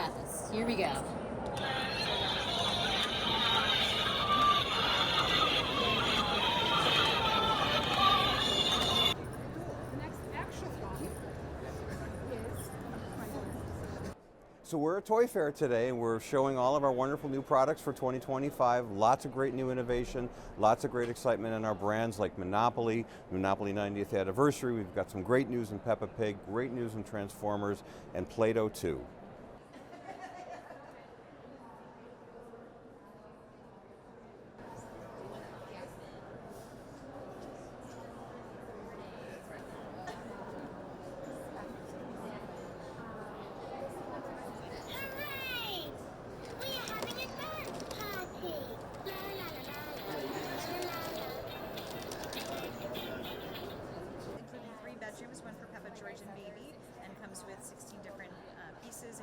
got this. Here we go. So we're at Toy Fair today and we're showing all of our wonderful new products for 2025. Lots of great new innovation, lots of great excitement in our brands like Monopoly 90th anniversary. We've got some great news in Peppa Pig, great news in Transformers, and Play-Doh too. One for Peppa, George, and Baby, and comes with 16 different pieces.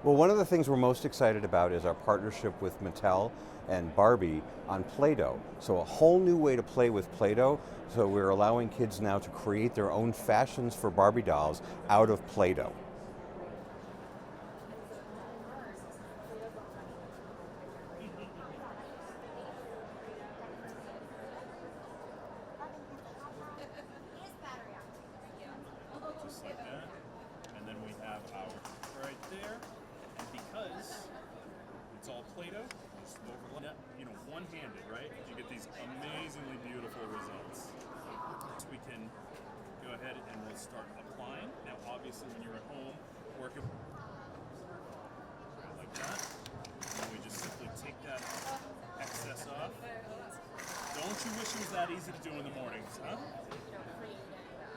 Well, one of the things we're most excited about is our partnership with Mattel and Barbie on Play-Doh. So a whole new way to play with Play-Doh. So we're allowing kids now to create their own fashions for Barbie dolls out of Play-Doh. Just like that, and then we have our right there, and because it's all Play-Doh, just overlap, one-handed, right? You get these amazingly beautiful results. So we can go ahead and we'll start applying. Now, obviously, when you're at home working like that, and we just simply take that excess off. Don't you wish it was that easy to do in the mornings, huh?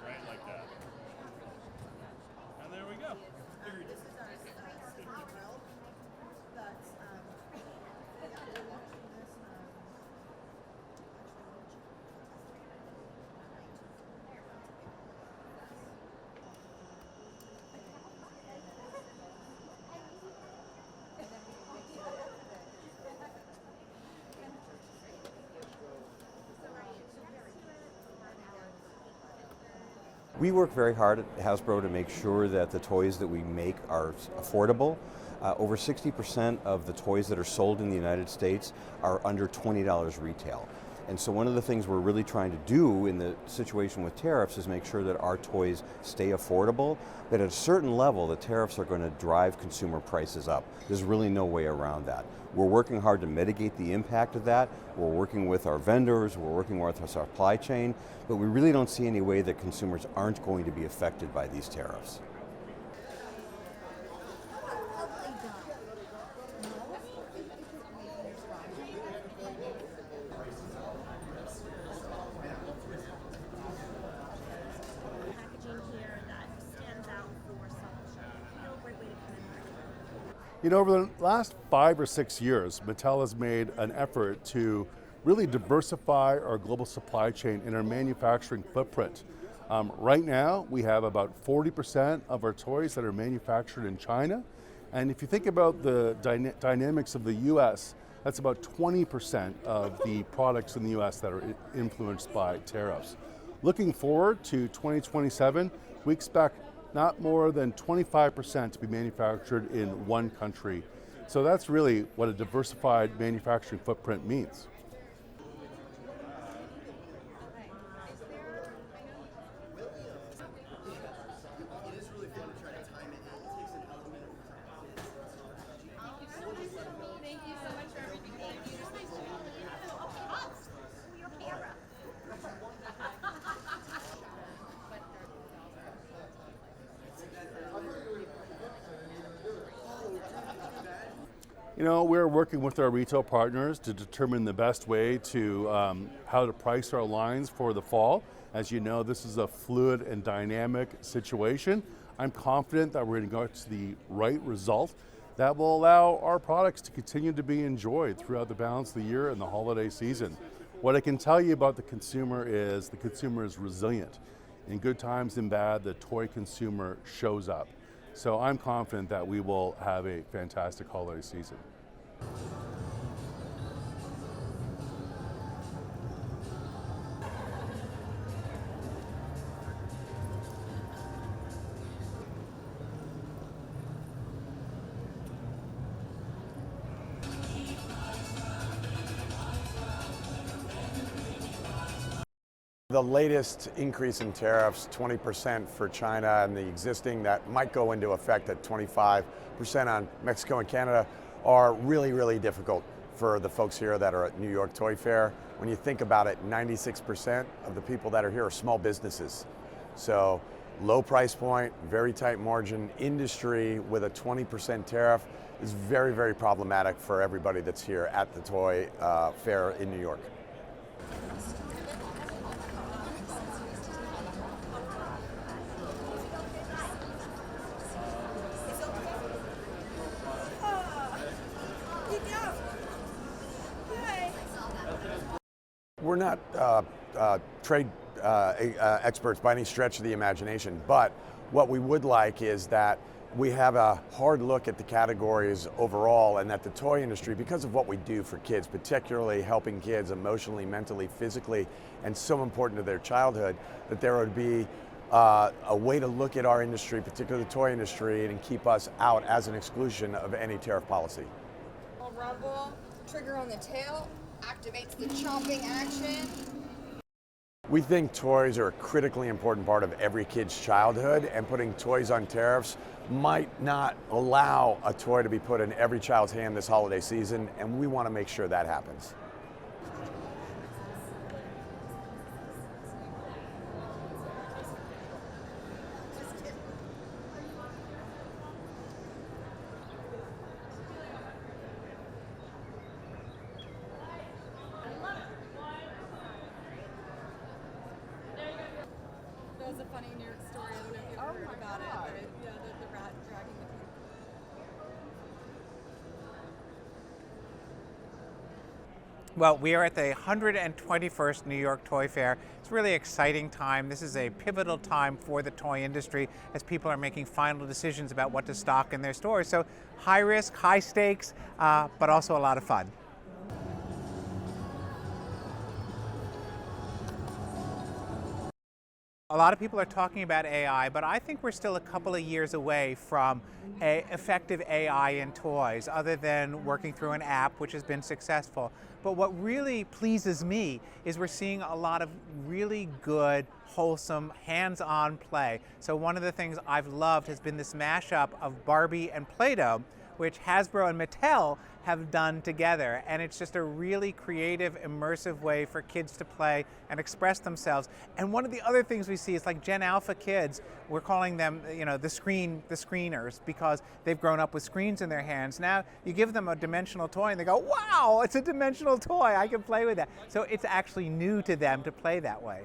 Right, like that. And there we go. We work very hard at Hasbro to make sure that the toys that we make are affordable. Over 60% of the toys that are sold in the United States are under $20 retail. And so one of the things we're really trying to do in the situation with tariffs is make sure that our toys stay affordable, but at a certain level the tariffs are going to drive consumer prices up. There's really no way around that. We're working hard to mitigate the impact of that. We're working with our vendors, we're working with our supply chain, but we really don't see any way that consumers aren't going to be affected by these tariffs. Over the last 5 or 6 years, Mattel has made an effort to really diversify our global supply chain and our manufacturing footprint. Right now, we have about 40% of our toys that are manufactured in China. And if you think about the dynamics of the US, that's about 20% of the products in the US that are influenced by tariffs. Looking forward to 2027, we expect not more than 25% to be manufactured in one country. So that's really what a diversified manufacturing footprint means. We're working with our retail partners to determine the best way to how to price our lines for the fall. As you know, this is a fluid and dynamic situation. I'm confident that we're going to go to the right result that will allow our products to continue to be enjoyed throughout the balance of the year and the holiday season. What I can tell you about the consumer is resilient. In good times and bad, the toy consumer shows up. So I'm confident that we will have a fantastic holiday season. The latest increase in tariffs, 20% for China, and the existing that might go into effect at 25% on Mexico and Canada, are really, really difficult for the folks here that are at New York Toy Fair. When you think about it, 96% of the people that are here are small businesses. So low price point, very tight margin industry with a 20% tariff is very, very problematic for everybody that's here at the toy fair in New York. We're not trade experts by any stretch of the imagination, but what we would like is that we have a hard look at the categories overall, and that the toy industry, because of what we do for kids, particularly helping kids emotionally, mentally, physically, and so important to their childhood, that there would be a way to look at our industry, particularly the toy industry, and keep us out as an exclusion of any tariff policy. Rumble, trigger on the tail, activates the chomping action. We think toys are a critically important part of every kid's childhood, and putting toys on tariffs might not allow a toy to be put in every child's hand this holiday season, and we want to make sure that happens. That was a funny New York story. I don't know if you've heard about it, but yeah, the rat dragging the pig. Well, we are at the 121st New York Toy Fair. It's a really exciting time. This is a pivotal time for the toy industry as people are making final decisions about what to stock in their stores. So high risk, high stakes, but also a lot of fun. A lot of people are talking about AI, but I think we're still a couple of years away from effective AI in toys, other than working through an app, which has been successful. But what really pleases me is we're seeing a lot of really good, wholesome, hands-on play. So one of the things I've loved has been this mashup of Barbie and Play-Doh, which Hasbro and Mattel have done together. And it's just a really creative, immersive way for kids to play and express themselves. And one of the other things we see is like Gen Alpha kids, we're calling them, you know, the screeners, because they've grown up with screens in their hands. Now you give them a dimensional toy and they go, wow, it's a dimensional toy, I can play with that. So it's actually new to them to play that way.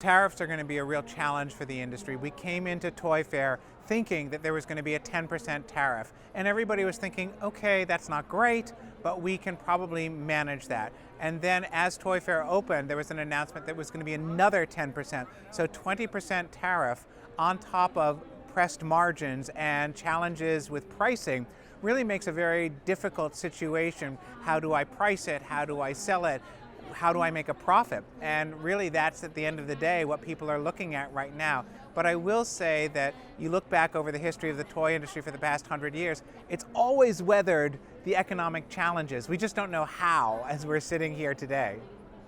Tariffs are going to be a real challenge for the industry. We came into Toy Fair thinking that there was going to be a 10% tariff, and everybody was thinking, okay, that's not great, but we can probably manage that. And then as Toy Fair opened, there was an announcement that was going to be another 10%, so 20% tariff on top of pressed margins and challenges with pricing really makes a very difficult situation. How do I price it? How do I sell it? How do I make a profit? And really that's at the end of the day what people are looking at right now. But I will say that you look back over the history of the toy industry for the past 100 years, it's always weathered the economic challenges. We just don't know how as we're sitting here today.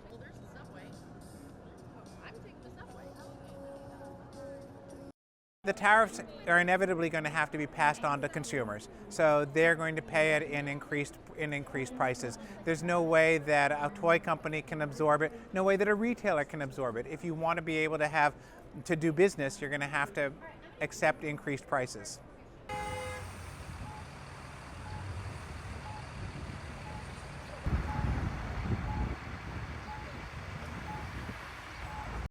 Well, there's the subway. I'm taking the subway. The tariffs are inevitably going to have to be passed on to consumers, so they're going to pay it in increased prices. There's no way that a toy company can absorb it, no way that a retailer can absorb it. If you want to be able to do business, you're going to have to accept increased prices.